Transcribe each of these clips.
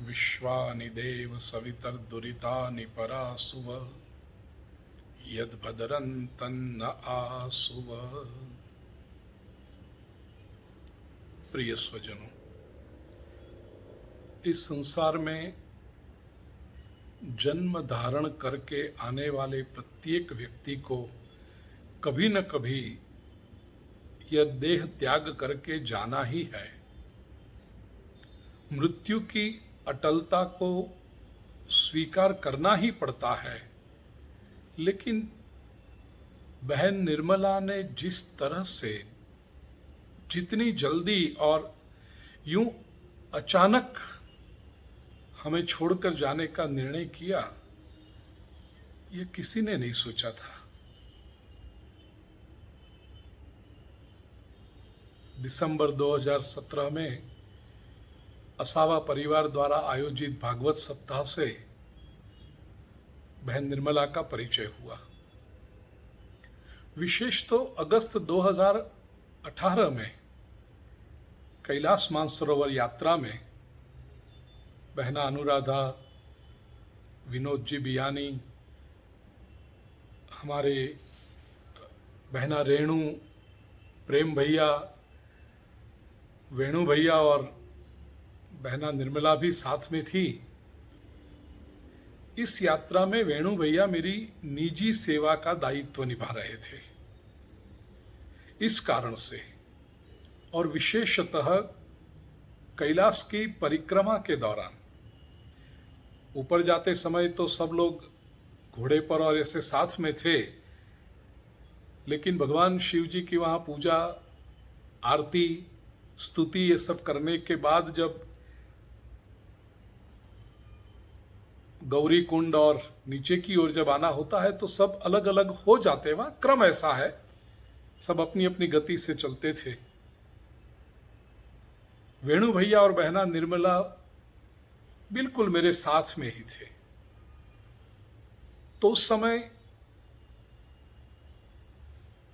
विश्वानि देव सवितर्दुरितानि परासुव यद्भद्रन्तन्न आसुव। प्रिय स्वजनों, इस संसार में जन्म धारण करके आने वाले प्रत्येक व्यक्ति को कभी न कभी यह देह त्याग करके जाना ही है। मृत्यु की अटलता को स्वीकार करना ही पड़ता है। लेकिन बहन निर्मला ने जिस तरह से, जितनी जल्दी और यूं अचानक हमें छोड़कर जाने का निर्णय किया, यह किसी ने नहीं सोचा था। दिसंबर 2017 में असावा परिवार द्वारा आयोजित भागवत सप्ताह से बहन निर्मला का परिचय हुआ। विशेष तो अगस्त 2018 में कैलाश मानसरोवर यात्रा में बहना अनुराधा, विनोद जी बियानी, हमारे बहना रेणु, प्रेम भैया, वेणु भैया और बहना निर्मला भी साथ में थी। इस यात्रा में वेणु भैया मेरी निजी सेवा का दायित्व निभा रहे थे। इस कारण से और विशेषतः कैलाश की परिक्रमा के दौरान, ऊपर जाते समय तो सब लोग घोड़े पर और ऐसे साथ में थे, लेकिन भगवान शिव जी की वहाँ पूजा, आरती, स्तुति ये सब करने के बाद जब गौरी कुंड और नीचे की ओर जब आना होता है तो सब अलग अलग हो जाते हैं। वहाँ क्रम ऐसा है, सब अपनी अपनी गति से चलते थे। वेणु भैया और बहना निर्मला बिल्कुल मेरे साथ में ही थे। तो उस समय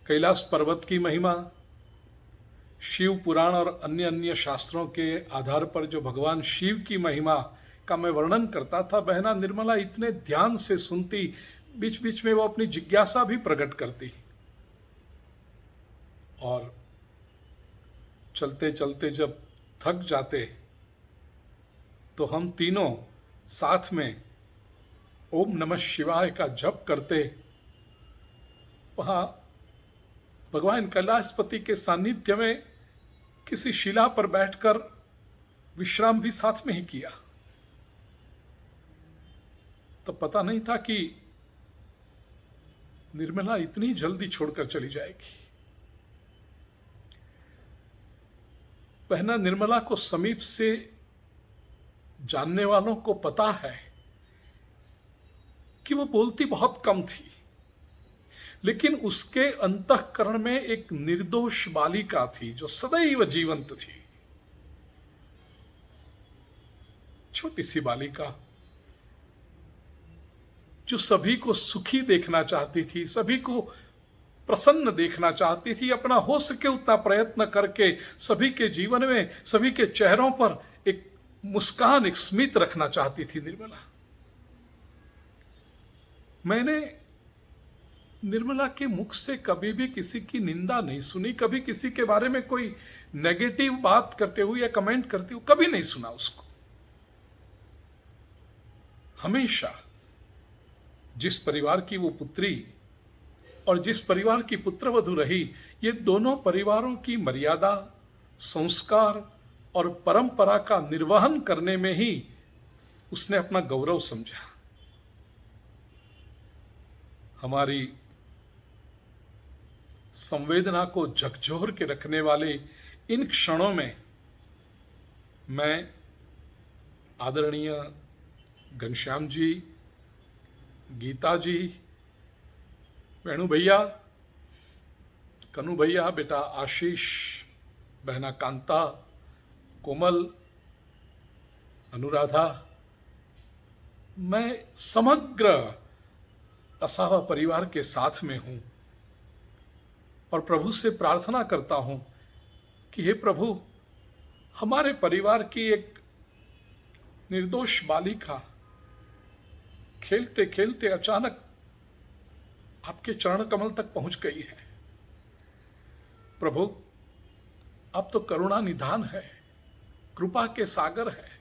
कैलाश पर्वत की महिमा, शिव पुराण और अन्य अन्य शास्त्रों के आधार पर जो भगवान शिव की महिमा का मैं वर्णन करता था, बहना निर्मला इतने ध्यान से सुनती, बीच बीच में वो अपनी जिज्ञासा भी प्रकट करती। और चलते चलते जब थक जाते तो हम तीनों साथ में ओम नमः शिवाय का जप करते। वहां भगवान कैलाशपति के सानिध्य में किसी शिला पर बैठकर विश्राम भी साथ में ही किया। तो पता नहीं था कि निर्मला इतनी जल्दी छोड़कर चली जाएगी। बहना निर्मला को समीप से जानने वालों को पता है कि वो बोलती बहुत कम थी, लेकिन उसके अंतःकरण में एक निर्दोष बालिका थी जो सदैव जीवंत थी। छोटी सी बालिका जो सभी को सुखी देखना चाहती थी, सभी को प्रसन्न देखना चाहती थी, अपना हो सके उतना प्रयत्न करके सभी के जीवन में, सभी के चेहरों पर एक मुस्कान, एक स्मित रखना चाहती थी निर्मला। मैंने निर्मला के मुख से कभी भी किसी की निंदा नहीं सुनी, कभी किसी के बारे में कोई नेगेटिव बात करते हुए या कमेंट करते हुए कभी नहीं सुना उसको। हमेशा जिस परिवार की वो पुत्री और जिस परिवार की पुत्रवधू रही, ये दोनों परिवारों की मर्यादा, संस्कार और परंपरा का निर्वहन करने में ही उसने अपना गौरव समझा। हमारी संवेदना को झकझोर के रखने वाले इन क्षणों में मैं आदरणीय घनश्याम जी, गीता जी, वेणु भैया, कनु भैया, बेटा आशीष, बहना कांता, कोमल, अनुराधा, मैं समग्र असावा परिवार के साथ में हूं और प्रभु से प्रार्थना करता हूं कि हे प्रभु, हमारे परिवार की एक निर्दोष बालिका खेलते खेलते अचानक आपके चरण कमल तक पहुंच गई है। प्रभु, अब तो करुणा निधान है, कृपा के सागर है।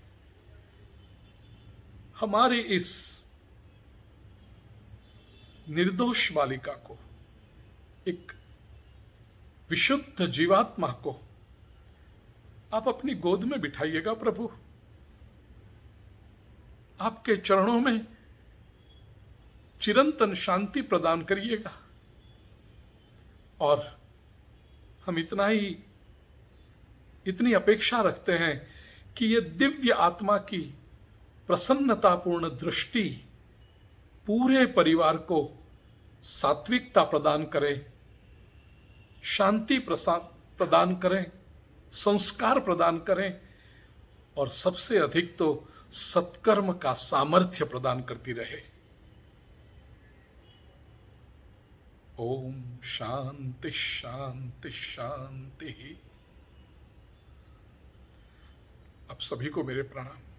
हमारी इस निर्दोष बालिका को, एक विशुद्ध जीवात्मा को आप अपनी गोद में बिठाइएगा प्रभु। आपके चरणों में चिरंतन शांति प्रदान करिएगा। और हम इतनी अपेक्षा रखते हैं कि ये दिव्य आत्मा की प्रसन्नतापूर्ण दृष्टि पूरे परिवार को सात्विकता प्रदान करे, शांति प्रदान करें, संस्कार प्रदान करें, और सबसे अधिक तो सत्कर्म का सामर्थ्य प्रदान करती रहे। ओम शांति शांति शांति। आप सभी को मेरे प्रणाम।